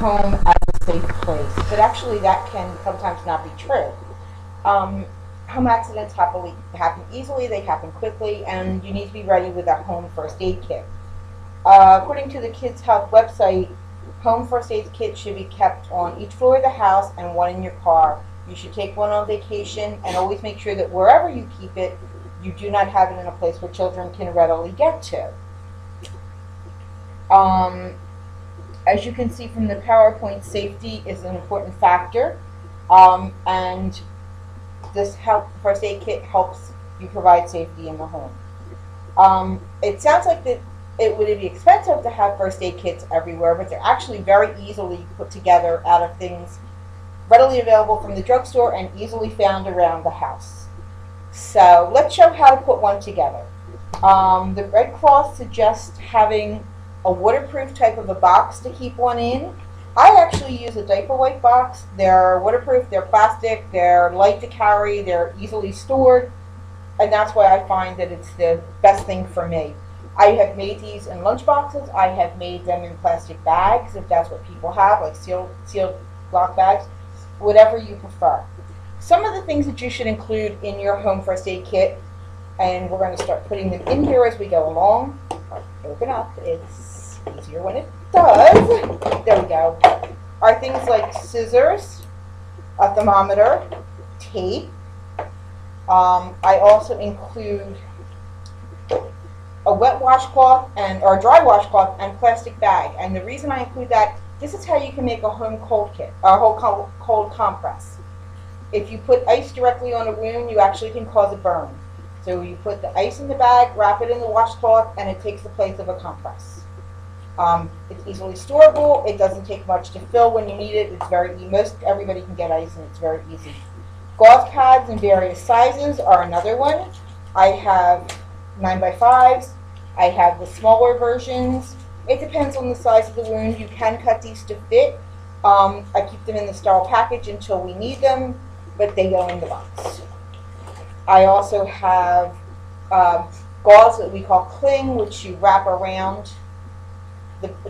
home as a safe place. But actually, that can sometimes not be true. Home accidents happen easily, they happen quickly, and you need to be ready with a home first aid kit. According to the Kids Health website, home first aid kits should be kept on each floor of the house and one in your car. You should take one on vacation and always make sure that wherever you keep it, you do not have it in a place where children can readily get to. As you can see from the PowerPoint, safety is an important factor, and this first aid kit helps you provide safety in the home. It sounds like that it would be expensive to have first aid kits everywhere, but they're actually very easily put together out of things readily available from the drugstore and easily found around the house. So let's show how to put one together. The Red Cross suggests having a waterproof type of a box to keep one in. I actually use a diaper wipe box. They're waterproof, they're plastic, they're light to carry, they're easily stored, and that's why I find that it's the best thing for me. I have made these in lunch boxes. I have made them in plastic bags, if that's what people have, like sealed block bags, whatever you prefer. Some of the things that you should include in your home first aid kit, and we're going to start putting them in here as we go along. Open up. It's easier when it does. There we go. Are things like scissors, a thermometer, tape. I also include a wet washcloth or a dry washcloth and plastic bag. And the reason I include that, this is how you can make a home cold kit, a whole cold compress. If you put ice directly on a wound, you actually can cause a burn. So you put the ice in the bag, wrap it in the washcloth, and it takes the place of a compress. It's easily storable. It doesn't take much to fill when you need it. It's very easy. Most everybody can get ice, and it's very easy. Gauze pads in various sizes are another one. I have 9x5s. I have the smaller versions. It depends on the size of the wound. You can cut these to fit. I keep them in the sterile package until we need them, but they go in the box. I also have gauze that we call cling, which you wrap around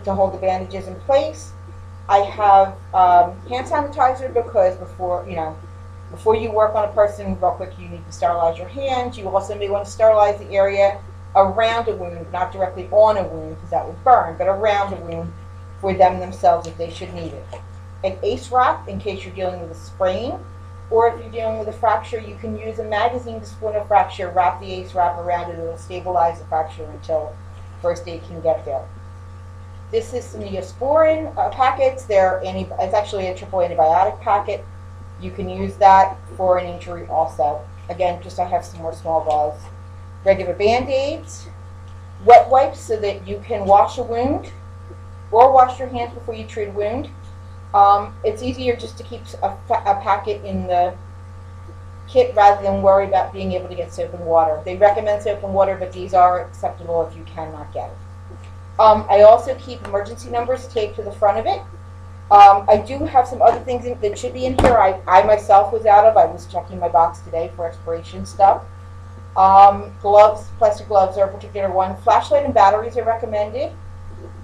to hold the bandages in place. I have hand sanitizer because before you work on a person real quick, you need to sterilize your hands. You also may want to sterilize the area around a wound, not directly on a wound because that would burn, but around a wound for them themselves if they should need it. An ACE wrap in case you're dealing with a sprain, or if you're dealing with a fracture, you can use a magazine to splint a fracture, wrap the ACE wrap around it, it'll stabilize the fracture until first aid can get there. This is some Neosporin packets. It's actually a triple antibiotic packet. You can use that for an injury also. Again, I have some more small gauze. Regular Band-Aids, wet wipes so that you can wash a wound or wash your hands before you treat a wound. It's easier just to keep a packet in the kit rather than worry about being able to get soap and water. They recommend soap and water, but these are acceptable if you cannot get it. I also keep emergency numbers taped to the front of it. I do have some other things that should be in here. I myself was out of. I was checking my box today for expiration stuff. Gloves, plastic gloves are a particular one. Flashlight and batteries are recommended.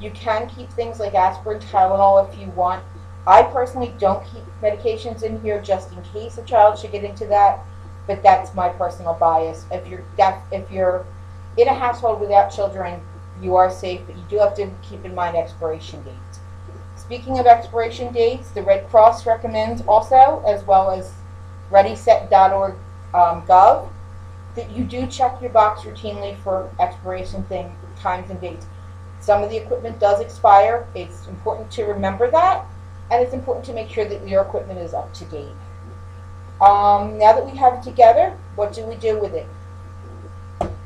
You can keep things like aspirin, Tylenol if you want. I personally don't keep medications in here just in case a child should get into that, but that's my personal bias. If you're in a household without children, you are safe, but you do have to keep in mind expiration dates. Speaking of expiration dates, the Red Cross recommends also, as well as readyset.org gov, that you do check your box routinely for expiration times and dates. Some of the equipment does expire. It's important to remember that, and it's important to make sure that your equipment is up to date. Now that we have it together, what do we do with it?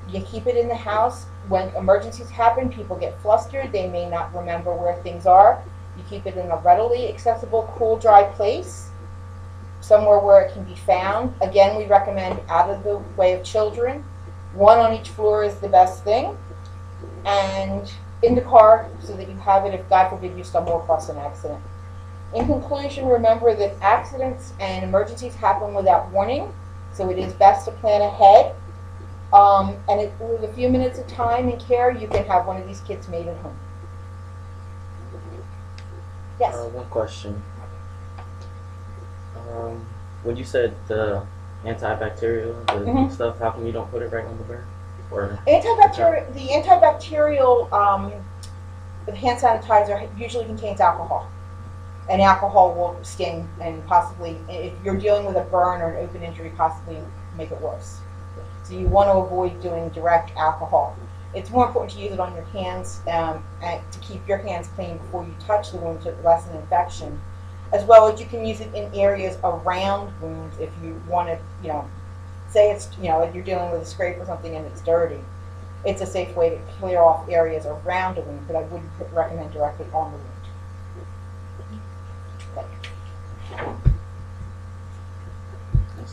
You keep it in the house. When emergencies happen, people get flustered. They may not remember where things are. You keep it in a readily accessible, cool, dry place, somewhere where it can be found. Again, we recommend out of the way of children. One on each floor is the best thing. And in the car so that you have it if, God forbid, you stumble across an accident. In conclusion, remember that accidents and emergencies happen without warning, so it is best to plan ahead. And with a few minutes of time and care, you can have one of these kits made at home. Yes. One question. When you said the antibacterial, the Hmm. stuff, how come you don't put it right on the burn or the towel? The hand sanitizer usually contains alcohol, and alcohol will sting and possibly, if you're dealing with a burn or an open injury, possibly make it worse. So you want to avoid doing direct alcohol. It's more important to use it on your hands, and to keep your hands clean before you touch the wound to lessen infection. As well as you can use it in areas around wounds if you want to, say it's, if you're dealing with a scrape or something and it's dirty. It's a safe way to clear off areas around a wound, but I wouldn't recommend directly on the wound.